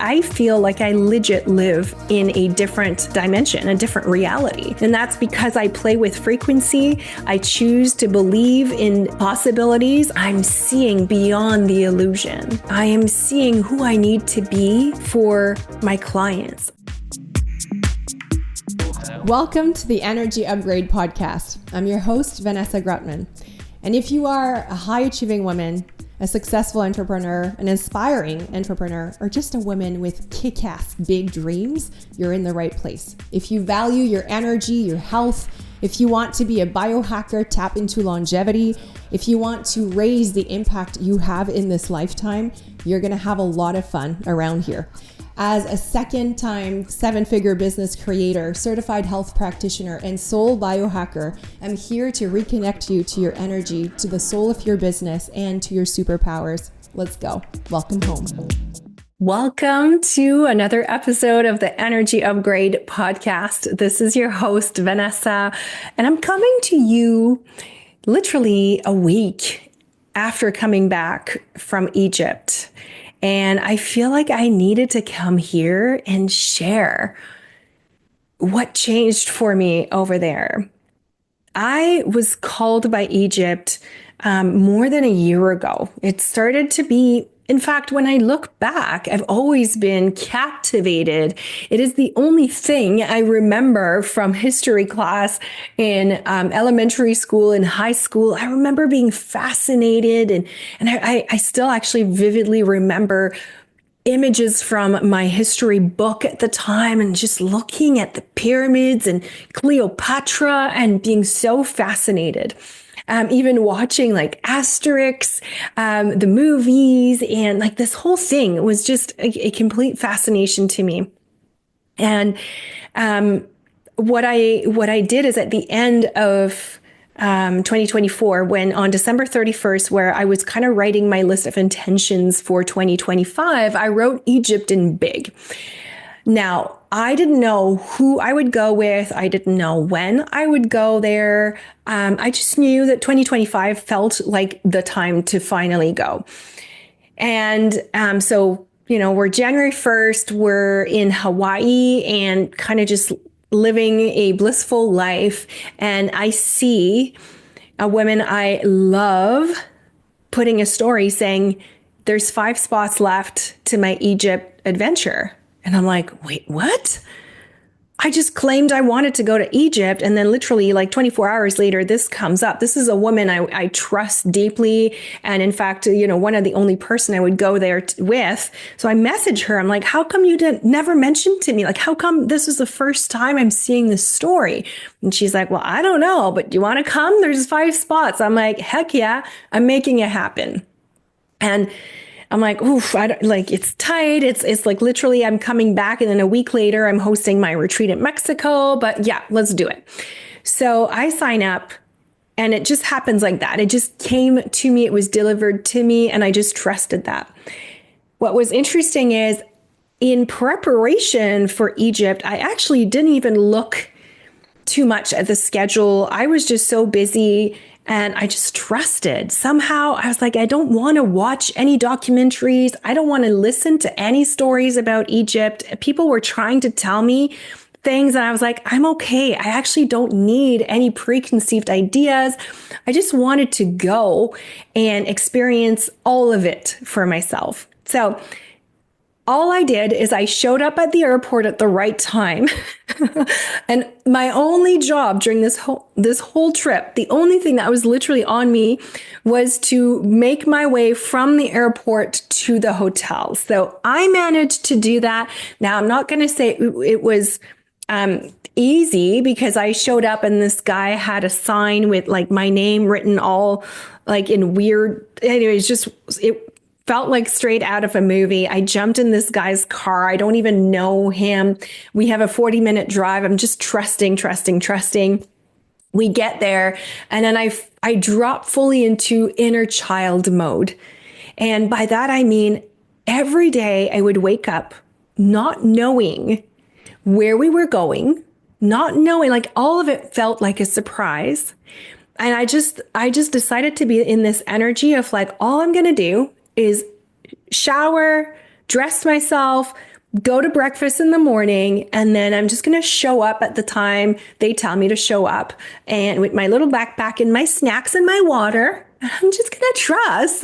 I feel like I legit live in a different dimension, a different reality. And that's because I play with frequency. I choose to believe in possibilities. I'm seeing beyond the illusion. I am seeing who I need to be for my clients. Welcome to the Energy Upgrade Podcast. I'm your host, Vanessa Grutman. And if you are a high-achieving woman, a successful entrepreneur, an inspiring entrepreneur, or just a woman with kick-ass big dreams, you're in the right place. If you value your energy, your health, if you want to be a biohacker, tap into longevity, if you want to raise the impact you have in this lifetime, you're gonna have a lot of fun around here. As a second-time seven-figure business creator, certified health practitioner, and soul biohacker, I'm here to reconnect you to your energy, to the soul of your business, and to your superpowers. Let's go. Welcome home. Welcome to another episode of the Energy Upgrade Podcast. This is your host, Vanessa, and I'm coming to you literally a week after coming back from Egypt. And I feel like I needed to come here and share what changed for me over there. I was called by Egypt more than a year ago. It started to be, in fact, when I look back, I've always been captivated. It is the only thing I remember from history class in elementary school and high school. I remember being fascinated, and I still actually vividly remember images from my history book at the time and just looking at the pyramids and Cleopatra and being so fascinated. Even watching like Asterix, the movies, and like this whole thing was just a complete fascination to me. And what I did is at the end of 2024, when on December 31st, where I was kind of writing my list of intentions for 2025, I wrote Egypt in big. Now, I didn't know who I would go with. I didn't know when I would go there. I just knew that 2025 felt like the time to finally go. And so, we're January 1st, we're in Hawaii and kind of just living a blissful life. And I see a woman I love putting a story saying, there's 5 spots left to my Egypt adventure. And I'm like, wait, what? I just claimed I wanted to go to Egypt. And then literally like 24 hours later, this comes up. This is a woman I trust deeply. And in fact, one of the only person I would go there with. So I message her. I'm like, how come you never mentioned to me? Like, how come this is the first time I'm seeing this story? And she's like, well, I don't know, but do you want to come? There's 5 spots. I'm like, heck yeah, I'm making it happen. And I'm like, oof, it's tight. It's like literally I'm coming back and then a week later I'm hosting my retreat in Mexico, but yeah, let's do it. So I sign up and it just happens like that. It just came to me. It was delivered to me and I just trusted that. What was interesting is in preparation for Egypt, I actually didn't even look too much at the schedule. I was just so busy. And I just trusted. Somehow I was like, I don't want to watch any documentaries. I don't want to listen to any stories about Egypt. People were trying to tell me things and I was like, I'm okay. I actually don't need any preconceived ideas. I just wanted to go and experience all of it for myself. So all I did is I showed up at the airport at the right time. And my only job during this whole trip, the only thing that was literally on me was to make my way from the airport to the hotel. So I managed to do that. Now, I'm not going to say it was easy because I showed up and this guy had a sign with like my name written all like in weird, anyways, it felt like straight out of a movie. I jumped in this guy's car. I don't even know him. We have a 40-minute drive. I'm just trusting. We get there and then I drop fully into inner child mode. And by that, I mean, every day I would wake up not knowing where we were going, not knowing, like all of it felt like a surprise. And I just decided to be in this energy of like, all I'm going to do is shower, dress myself, go to breakfast in the morning, and then I'm just going to show up at the time they tell me to show up, and with my little backpack and my snacks and my water, I'm just going to trust.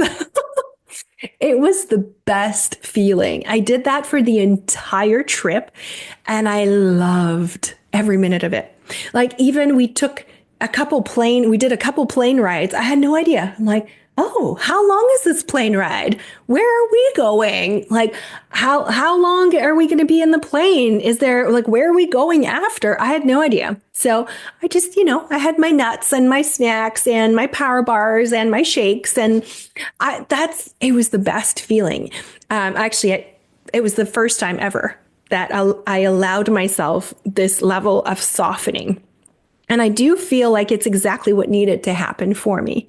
It was the best feeling. I did that for the entire trip, and I loved every minute of it. Like, even we did a couple plane rides. I had no idea. I'm like, oh, how long is this plane ride? Where are we going? Like, how long are we going to be in the plane? Is there, like, where are we going after? I had no idea. So I just, I had my nuts and my snacks and my power bars and my shakes, and it was the best feeling. Actually, it was the first time ever that I allowed myself this level of softening. And I do feel like it's exactly what needed to happen for me.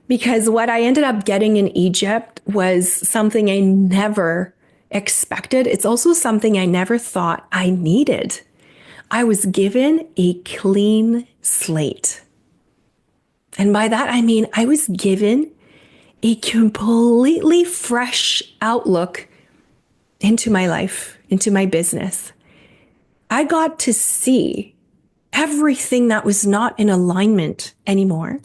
Because what I ended up getting in Egypt was something I never expected. It's also something I never thought I needed. I was given a clean slate. And by that, I mean, I was given a completely fresh outlook into my life, into my business. I got to see everything that was not in alignment anymore.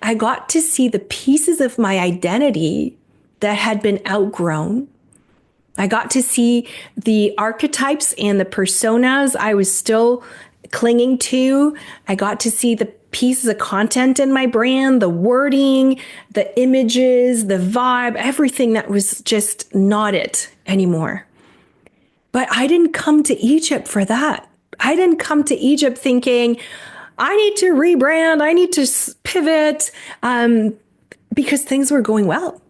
I got to see the pieces of my identity that had been outgrown. I got to see the archetypes and the personas I was still clinging to. I got to see the pieces of content in my brand, the wording, the images, the vibe, everything that was just not it anymore. But I didn't come to Egypt for that. I didn't come to Egypt thinking, I need to rebrand, I need to pivot, because things were going well.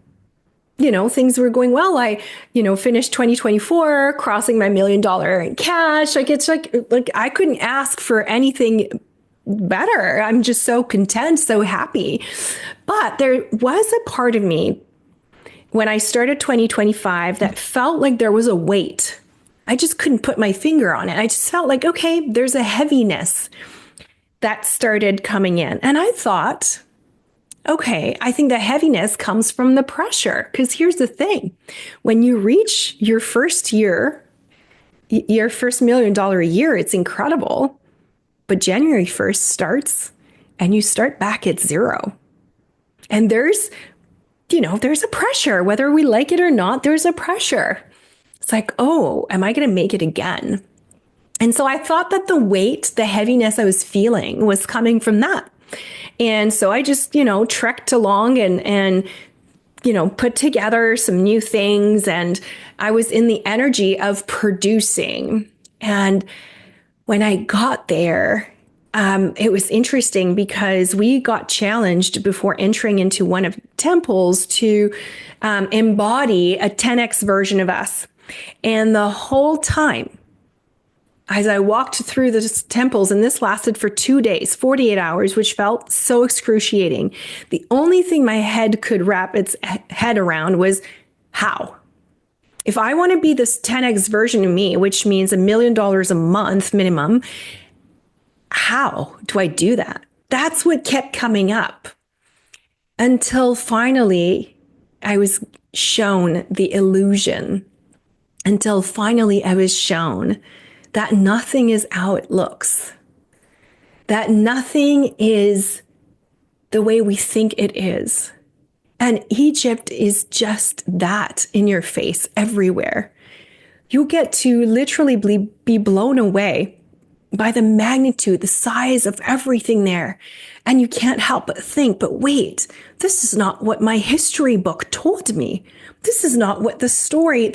Things were going well. I, finished 2024, crossing my $1 million in cash. Like, it's like I couldn't ask for anything better. I'm just so content, so happy. But there was a part of me when I started 2025 that felt like there was a weight. I just couldn't put my finger on it. I just felt like, okay, there's a heaviness that started coming in. And I thought, okay, I think the heaviness comes from the pressure. Because here's the thing. When you reach your first year, your first $1 million a year, it's incredible. But January 1st starts and you start back at zero. And there's a pressure, whether we like it or not, there's a pressure. It's like, oh, am I going to make it again? And so I thought that the weight, the heaviness I was feeling was coming from that. And so I just, trekked along and put together some new things. And I was in the energy of producing. And when I got there, it was interesting because we got challenged before entering into one of the temples to embody a 10x version of us. And the whole time, as I walked through the temples, and this lasted for 2 days, 48 hours, which felt so excruciating, the only thing my head could wrap its head around was how? If I want to be this 10x version of me, which means $1 million a month minimum, how do I do that? That's what kept coming up until finally I was shown the illusion, until finally I was shown that nothing is how it looks, that nothing is the way we think it is. And Egypt is just that in your face everywhere. You get to literally be blown away by the magnitude, the size of everything there. And you can't help but think, but wait, this is not what my history book told me. This is not the story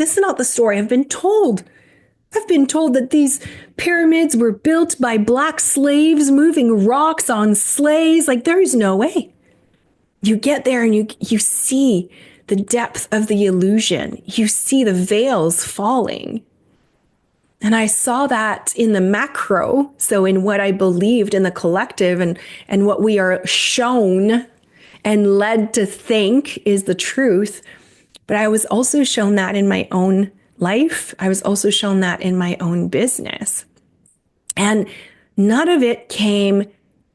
I've been told. I've been told that these pyramids were built by Black slaves moving rocks on sleighs. Like, there is no way. You get there and you see the depth of the illusion. You see the veils falling. And I saw that in the macro, so in what I believed in the collective and what we are shown and led to think is the truth. But I was also shown that in my own life. I was also shown that in my own business. And none of it came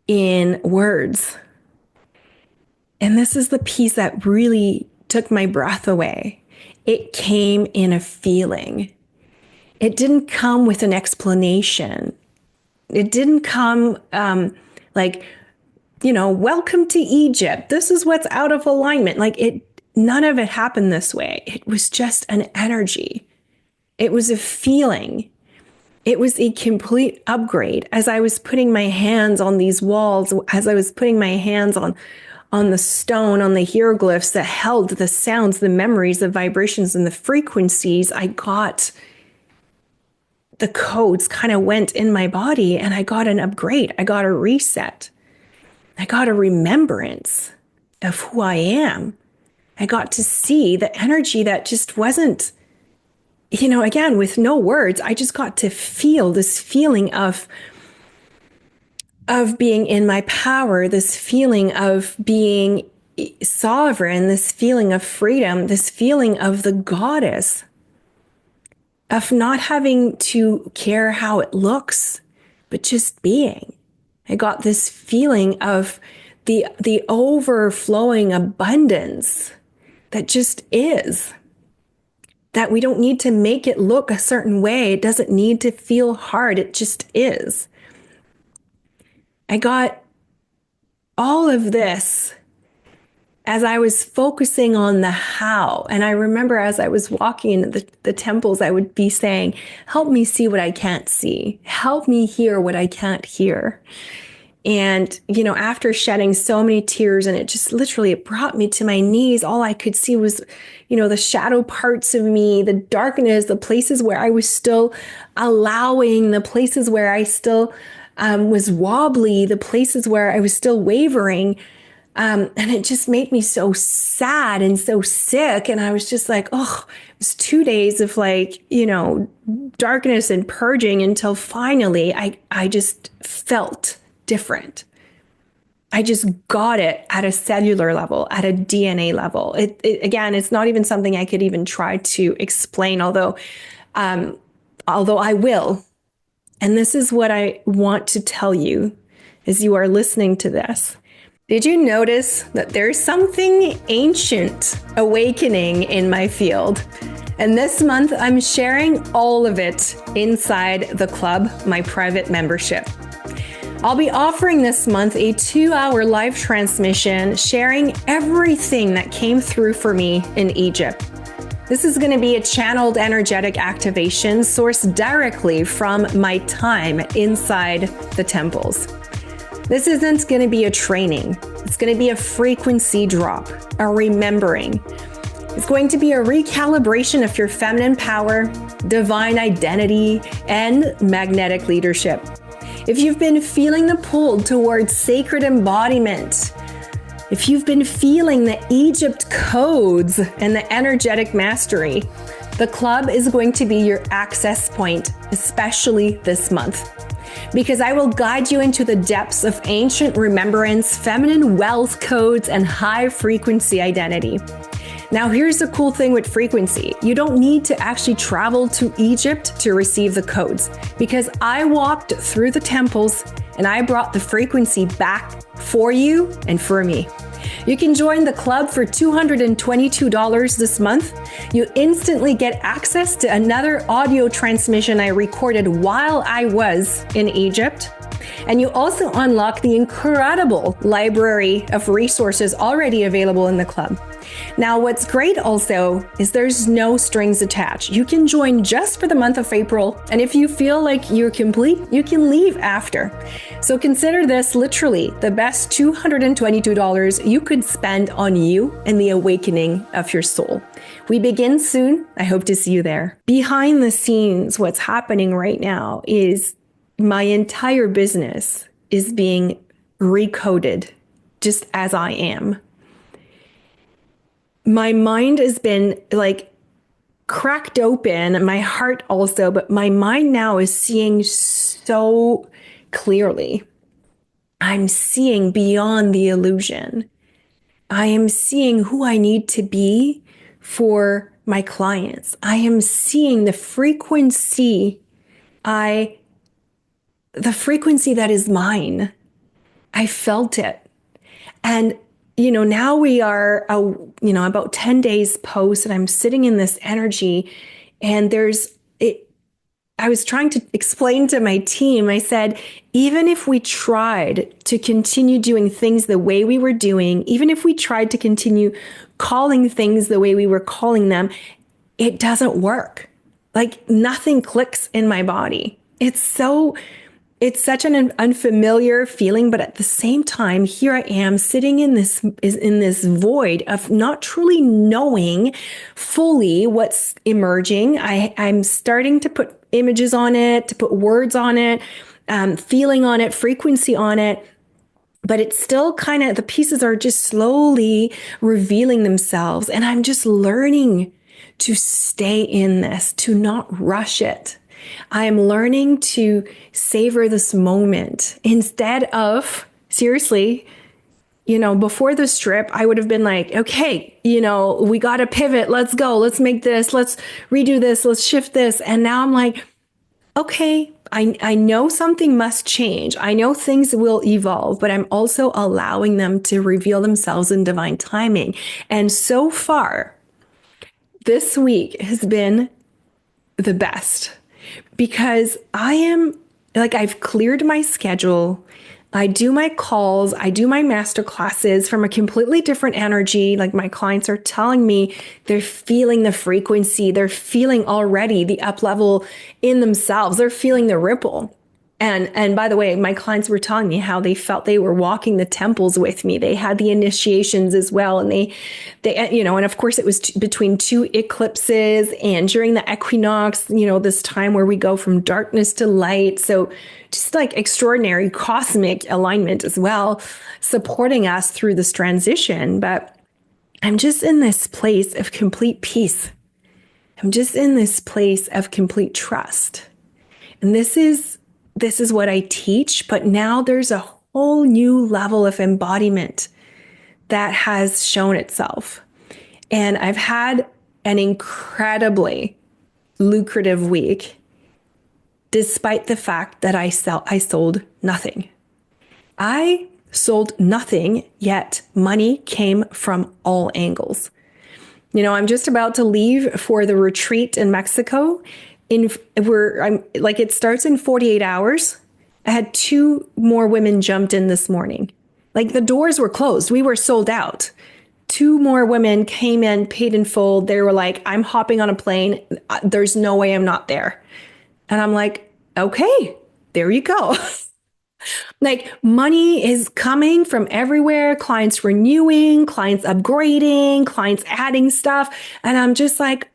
in words. And this is the piece that really took my breath away. It came in a feeling. It didn't come with an explanation. It didn't come like, welcome to Egypt. This is what's out of alignment. None of it happened this way. It was just an energy. It was a feeling. It was a complete upgrade. As I was putting my hands on these walls, as I was putting my hands on the stone, on the hieroglyphs that held the sounds, the memories, the vibrations, and the frequencies, I got the codes kind of went in my body, and I got an upgrade. I got a reset. I got a remembrance of who I am. I got to see the energy that just wasn't, again, with no words. I just got to feel this feeling of being in my power, this feeling of being sovereign, this feeling of freedom, this feeling of the goddess, of not having to care how it looks, but just being. I got this feeling of the overflowing abundance that just is. That we don't need to make it look a certain way. It doesn't need to feel hard. It just is. I got all of this as I was focusing on the how. And I remember as I was walking in the temples, I would be saying, help me see what I can't see. Help me hear what I can't hear. And, after shedding so many tears, and it brought me to my knees, all I could see was, the shadow parts of me, the darkness, the places where I was still allowing, the places where I still was wobbly, the places where I was still wavering. And it just made me so sad and so sick. And I was just like, oh, it was 2 days of darkness and purging until finally I just felt different. I just got it at a cellular level, at a DNA level. Again, it's not even something I could even try to explain, although I will. And this is what I want to tell you as you are listening to this. Did you notice that there's something ancient awakening in my field? And this month, I'm sharing all of it inside the club, my private membership. I'll be offering this month a 2-hour live transmission sharing everything that came through for me in Egypt. This is going to be a channeled energetic activation sourced directly from my time inside the temples. This isn't going to be a training. It's going to be a frequency drop, a remembering. It's going to be a recalibration of your feminine power, divine identity, and magnetic leadership. If you've been feeling the pull towards sacred embodiment, if you've been feeling the Egypt codes and the energetic mastery, the club is going to be your access point, especially this month. Because I will guide you into the depths of ancient remembrance, feminine wealth codes, and high frequency identity. Now, here's the cool thing with frequency. You don't need to actually travel to Egypt to receive the codes, because I walked through the temples and I brought the frequency back for you and for me. You can join the club for $222 this month. You instantly get access to another audio transmission I recorded while I was in Egypt. And you also unlock the incredible library of resources already available in the club. Now, what's great also is there's no strings attached. You can join just for the month of April, and if you feel like you're complete, you can leave after. So consider this literally the best $222 you could spend on you and the awakening of your soul. We begin soon. I hope to see you there. Behind the scenes, what's happening right now is my entire business is being recoded just as I am. My mind has been cracked open, my heart also, but my mind now is seeing so clearly. I'm seeing beyond the illusion. I am seeing who I need to be for my clients. I am seeing the frequency that is mine. I felt it. And now we are, about 10 days post, and I'm sitting in this energy, and I was trying to explain to my team, I said, even if we tried to continue doing things the way we were doing, even if we tried to continue calling things the way we were calling them, it doesn't work. Like nothing clicks in my body. It's such an unfamiliar feeling, but at the same time, here I am sitting in this void of not truly knowing fully what's emerging. I'm starting to put images on it, to put words on it, feeling on it, frequency on it. But it's still kind of, the pieces are just slowly revealing themselves. And I'm just learning to stay in this, to not rush it. I am learning to savor this moment instead of, seriously, before this trip, I would have been like, okay, we got to pivot. Let's go. Let's make this. Let's redo this. Let's shift this. And now I'm like, okay, I know something must change. I know things will evolve, but I'm also allowing them to reveal themselves in divine timing. And so far, this week has been the best because I've cleared my schedule. I do my calls, I do my master classes from a completely different energy. Like my clients are telling me they're feeling the frequency, they're feeling already the up level in themselves, they're feeling the ripple. And by the way, my clients were telling me how they felt they were walking the temples with me. They had the initiations as well. And and of course it was between two eclipses and during the equinox, this time where we go from darkness to light. So just like extraordinary cosmic alignment as well, supporting us through this transition. But I'm just in this place of complete peace. I'm just in this place of complete trust. And this is what I teach, but now there's a whole new level of embodiment that has shown itself. And I've had an incredibly lucrative week, despite the fact that I sold nothing. I sold nothing, yet money came from all angles. I'm just about to leave for the retreat in Mexico. It starts in 48 hours. I had 2 more women jumped in this morning. Like the doors were closed. We were sold out. 2 more women came in, paid in full. They were like, I'm hopping on a plane. There's no way I'm not there. And I'm like, okay, there you go. Like money is coming from everywhere. Clients renewing, clients upgrading, clients adding stuff. And I'm just like,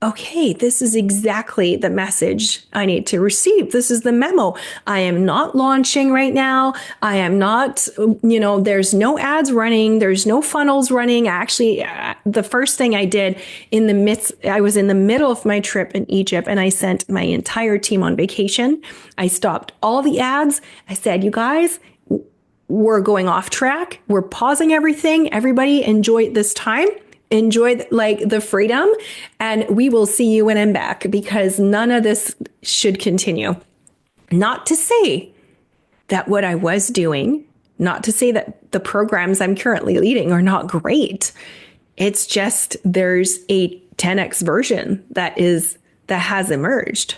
okay, this is exactly the message I need to receive. This is the memo. I am not launching right now. I am not, there's no ads running. There's no funnels running. Actually, the first thing I did I was in the middle of my trip in Egypt and I sent my entire team on vacation. I stopped all the ads. I said, you guys, we're going off track. We're pausing everything. Everybody enjoy this time. Enjoy the freedom, and we will see you when I'm back because none of this should continue. Not to say that what I was doing, not to say that the programs I'm currently leading are not great. It's just there's a 10x version that has emerged.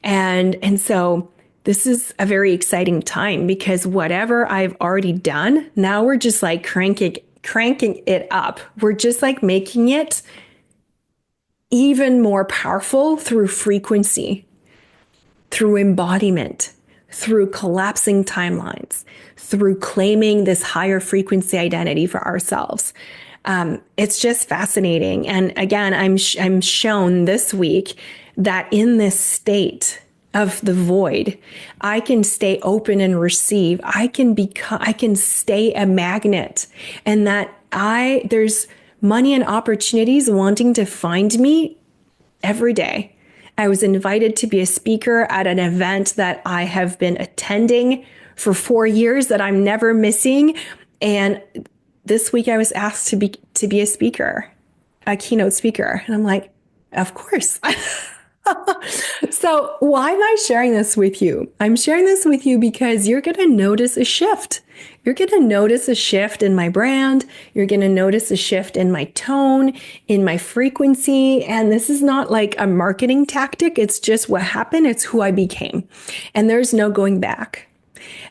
And so this is a very exciting time because whatever I've already done, now we're just like cranking it up. We're just like making it even more powerful through frequency, through embodiment, through collapsing timelines, through claiming this higher frequency identity for ourselves. It's just fascinating. And again, I'm shown this week that in this state of the void, I can stay open and receive. I can stay a magnet, and that there's money and opportunities wanting to find me every day. I was invited to be a speaker at an event that I have been attending for 4 years that I'm never missing. And this week I was asked to be a speaker, a keynote speaker. And I'm like, of course. So why am I sharing this with you? I'm sharing this with you because you're going to notice a shift. You're going to notice a shift in my brand. You're going to notice a shift in my tone, in my frequency. And this is not like a marketing tactic. It's just what happened. It's who I became. And there's no going back.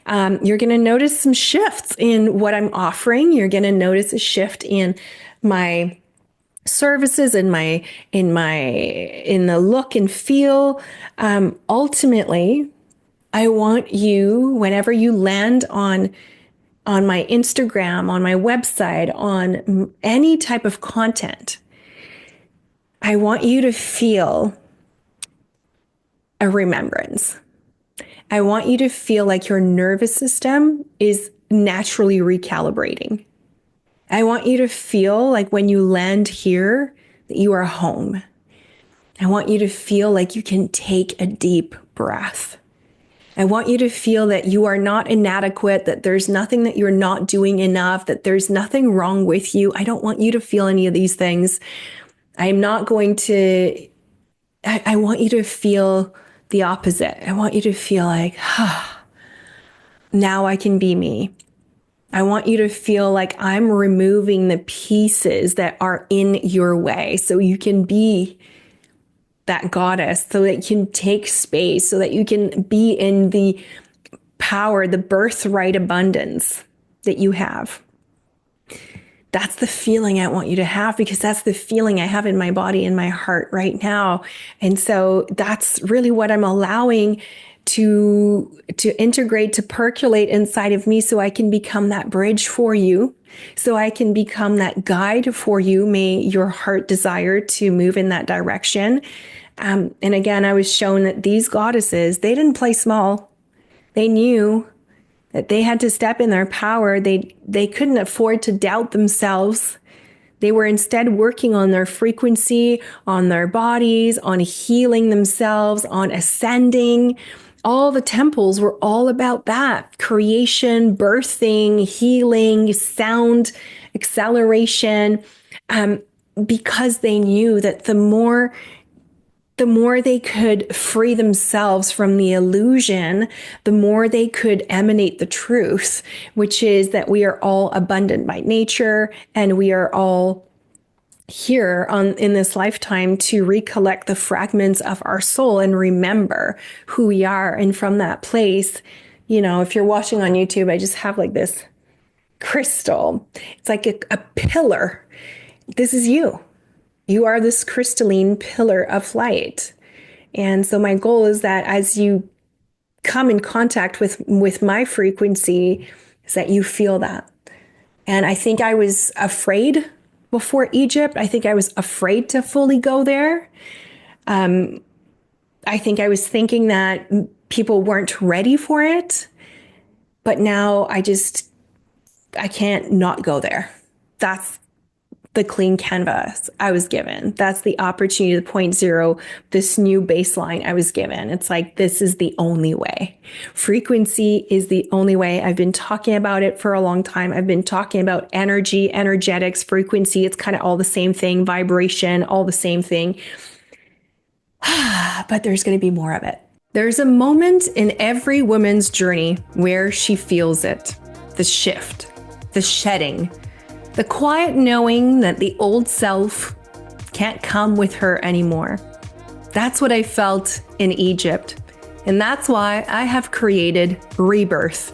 You're going to notice some shifts in what I'm offering. You're going to notice a shift in my services, in the look and feel. Ultimately, I want you, whenever you land on my Instagram, on my website, on any type of content, I want you to feel a remembrance. I want you to feel like your nervous system is naturally recalibrating. I want you to feel like when you land here, that you are home. I want you to feel like you can take a deep breath. I want you to feel that you are not inadequate, that there's nothing that you're not doing enough, that there's nothing wrong with you. I don't want you to feel any of these things. I'm not going to, I want you to feel the opposite. I want you to feel like, now I can be me. I want you to feel like I'm removing the pieces that are in your way so you can be that goddess, so that you can take space, so that you can be in the power, the birthright abundance that you have. That's the feeling I want you to have, because that's the feeling I have in my body and my heart right now. And so that's really what I'm allowing to integrate, to percolate inside of me, so I can become that bridge for you, so I can become that guide for you. May your heart desire to move in that direction. And again, I was shown that these goddesses, they didn't play small. They knew that they had to step in their power. They couldn't afford to doubt themselves. They were instead working on their frequency, on their bodies, on healing themselves, on ascending. All the temples were all about that: creation, birthing, healing, sound, acceleration, because they knew that the more they could free themselves from the illusion, the more they could emanate the truth, which is that we are all abundant by nature, and we are all here in this lifetime to recollect the fragments of our soul and remember who we are. And from that place, if you're watching on YouTube, I just have like this crystal. It's like a pillar. This is you. You are this crystalline pillar of light. And so my goal is that as you come in contact with my frequency, is that you feel that. And I think I was afraid before Egypt. I think I was afraid to fully go there. I think I was thinking that people weren't ready for it. But now I can't not go there. That's the clean canvas I was given. That's the opportunity, the 0.0, this new baseline I was given. It's like, this is the only way. Frequency is the only way. I've been talking about it for a long time. I've been talking about energy, energetics, frequency. It's kind of all the same thing, vibration, all the same thing. But there's going to be more of it. There's a moment in every woman's journey where she feels it. The shift, the shedding, the quiet knowing that the old self can't come with her anymore. That's what I felt in Egypt. And that's why I have created Rebirth.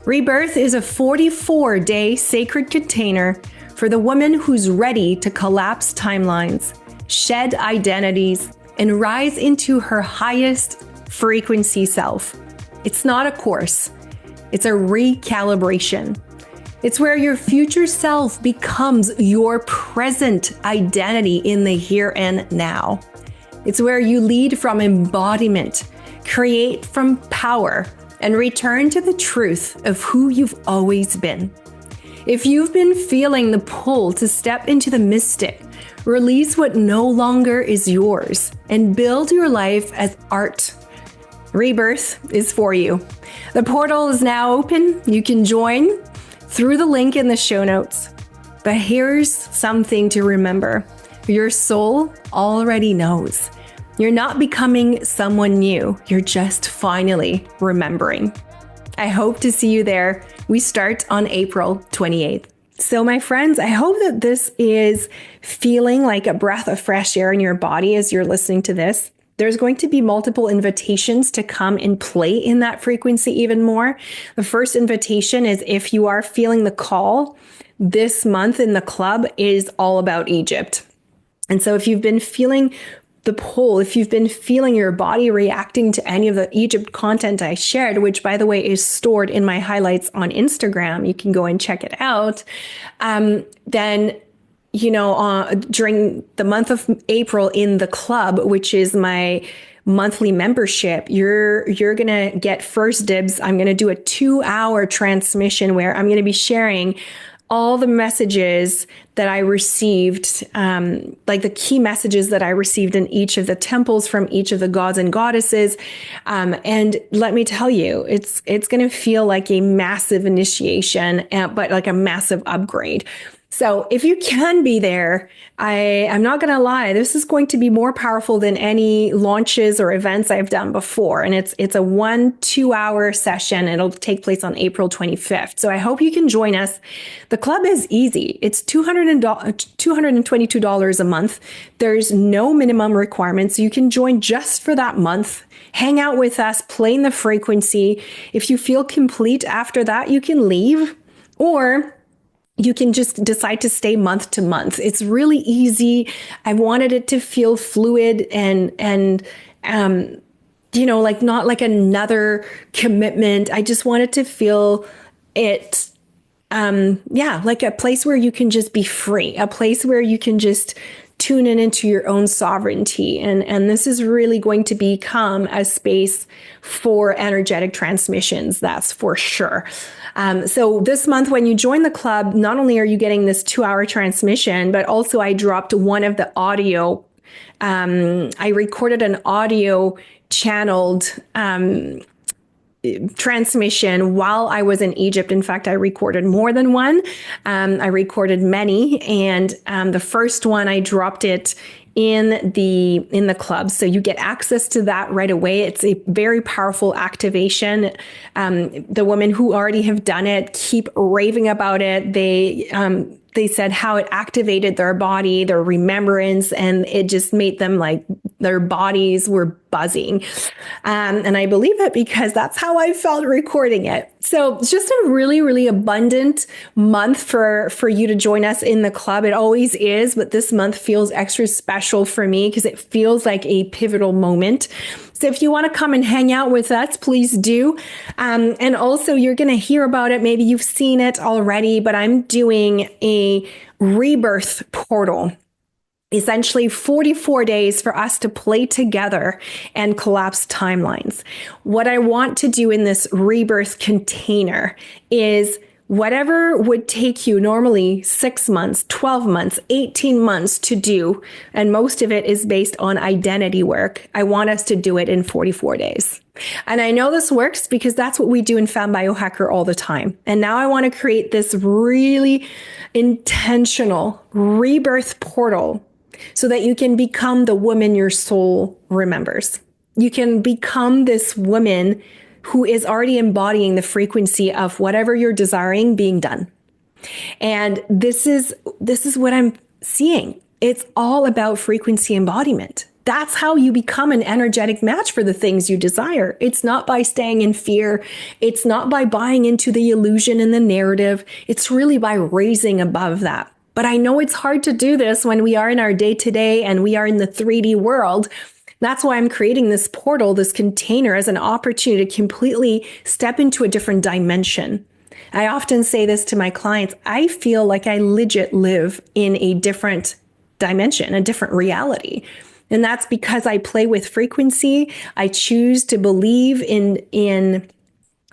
Rebirth is a 44-day sacred container for the woman who's ready to collapse timelines, shed identities, and rise into her highest frequency self. It's not a course. It's a recalibration. It's where your future self becomes your present identity in the here and now. It's where you lead from embodiment, create from power, and return to the truth of who you've always been. If you've been feeling the pull to step into the mystic, release what no longer is yours, and build your life as art, Rebirth is for you. The portal is now open. You can join through the link in the show notes. But here's something to remember. Your soul already knows. You're not becoming someone new. You're just finally remembering. I hope to see you there. We start on April 28th. So my friends, I hope that this is feeling like a breath of fresh air in your body as you're listening to this. There's going to be multiple invitations to come and play in that frequency even more. The first invitation is if you are feeling the call, this month in the club is all about Egypt. And so if you've been feeling the pull, if you've been feeling your body reacting to any of the Egypt content I shared, which by the way is stored in my highlights on Instagram, you can go and check it out. Then, during the month of April in the club, which is my monthly membership, you're going to get first dibs. I'm going to do a 2-hour transmission where I'm going to be sharing all the messages that I received, like the key messages that I received in each of the temples from each of the gods and goddesses. And let me tell you, it's going to feel like a massive initiation, but like a massive upgrade. So if you can be there, I'm not going to lie, this is going to be more powerful than any launches or events I've done before. And it's a 1-2-hour session. It'll take place on April 25th. So I hope you can join us. The club is easy. It's $222 a month. There's no minimum requirements. You can join just for that month. Hang out with us, play in the frequency. If you feel complete after that, you can leave, or you can just decide to stay month to month. It's really easy. I wanted it to feel fluid and like not like another commitment. I just wanted to feel it, like a place where you can just be free, a place where you can just tune in into your own sovereignty. And this is really going to become a space for energetic transmissions. That's for sure. So this month, when you join the club, not only are you getting this 2-hour transmission, but also I dropped one of the audio. I recorded an audio channeled transmission while I was in Egypt. In fact, I recorded more than one. I recorded many, and the first one I dropped it in the club. So you get access to that right away. It's a very powerful activation. The women who already have done it keep raving about it. They said how it activated their body, their remembrance, and it just made them like their bodies were buzzing. And I believe it because that's how I felt recording it. So it's just a really, really abundant month for you to join us in the club. It always is, but this month feels extra special for me because it feels like a pivotal moment. So if you want to come and hang out with us, please do. And also you're going to hear about it. Maybe you've seen it already, but I'm doing a rebirth portal. Essentially 44 days for us to play together and collapse timelines. What I want to do in this rebirth container is whatever would take you normally 6 months, 12 months, 18 months to do, and most of it is based on identity work, I want us to do it in 44 days. And I know this works because that's what we do in Femme Biohacker all the time. And now I want to create this really intentional rebirth portal so that you can become the woman your soul remembers. You can become this woman who is already embodying the frequency of whatever you're desiring being done. And this is what I'm seeing. It's all about frequency embodiment. That's how you become an energetic match for the things you desire. It's not by staying in fear. It's not by buying into the illusion and the narrative. It's really by raising above that. But I know it's hard to do this when we are in our day-to-day and we are in the 3D world. That's why I'm creating this portal, this container, as an opportunity to completely step into a different dimension. I often say this to my clients. I feel like I legit live in a different dimension, a different reality. And that's because I play with frequency. I choose to believe in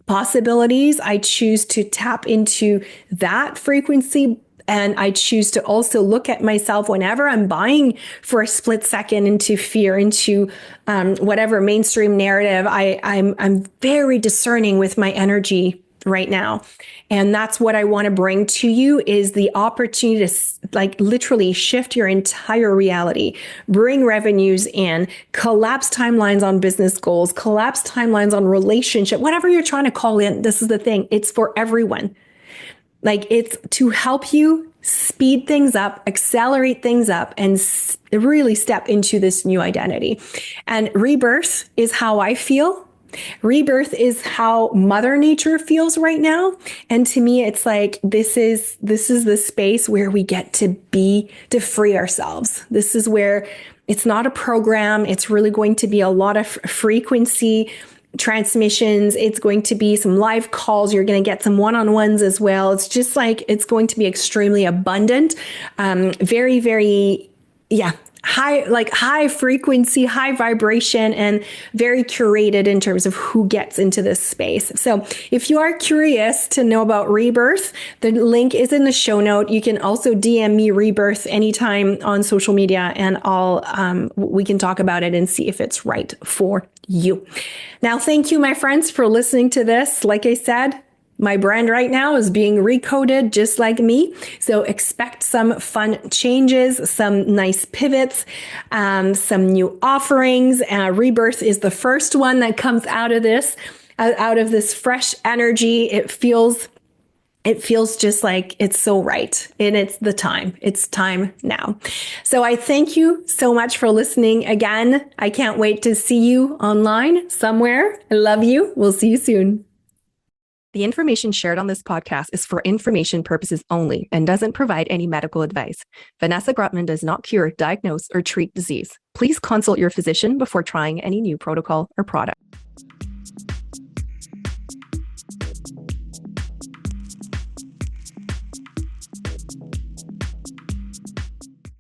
possibilities. I choose to tap into that frequency. And I choose to also look at myself whenever I'm buying for a split second into fear, into whatever mainstream narrative. I'm very discerning with my energy right now. And that's what I want to bring to you, is the opportunity to like literally shift your entire reality, bring revenues in, collapse timelines on business goals, collapse timelines on relationship, whatever you're trying to call in. This is the thing. It's for everyone. Like, it's to help you speed things up, accelerate things up, and really step into this new identity. And rebirth is how I feel. Rebirth is how Mother Nature feels right now. And to me, it's like, this is the space where we get to free ourselves. This is where it's not a program. It's really going to be a lot of frequency transmissions. It's going to be some live calls. You're going to get some one-on-ones as well. It's just like, it's going to be extremely abundant. Very, very, yeah, high frequency, high vibration, and very curated in terms of who gets into this space. So if you are curious to know about Rebirth, the link is in the show note. You can also DM me Rebirth anytime on social media, and we can talk about it and see if it's right for you. Now, thank you, my friends, for listening to this. Like I said, my brand right now is being recoded just like me. So expect some fun changes, some nice pivots, some new offerings. Rebirth is the first one that comes out of this fresh energy. It feels just like it's so right. And it's the time. It's time now. So I thank you so much for listening again. I can't wait to see you online somewhere. I love you. We'll see you soon. The information shared on this podcast is for information purposes only and doesn't provide any medical advice. Vanessa Grutman does not cure, diagnose, or treat disease. Please consult your physician before trying any new protocol or product.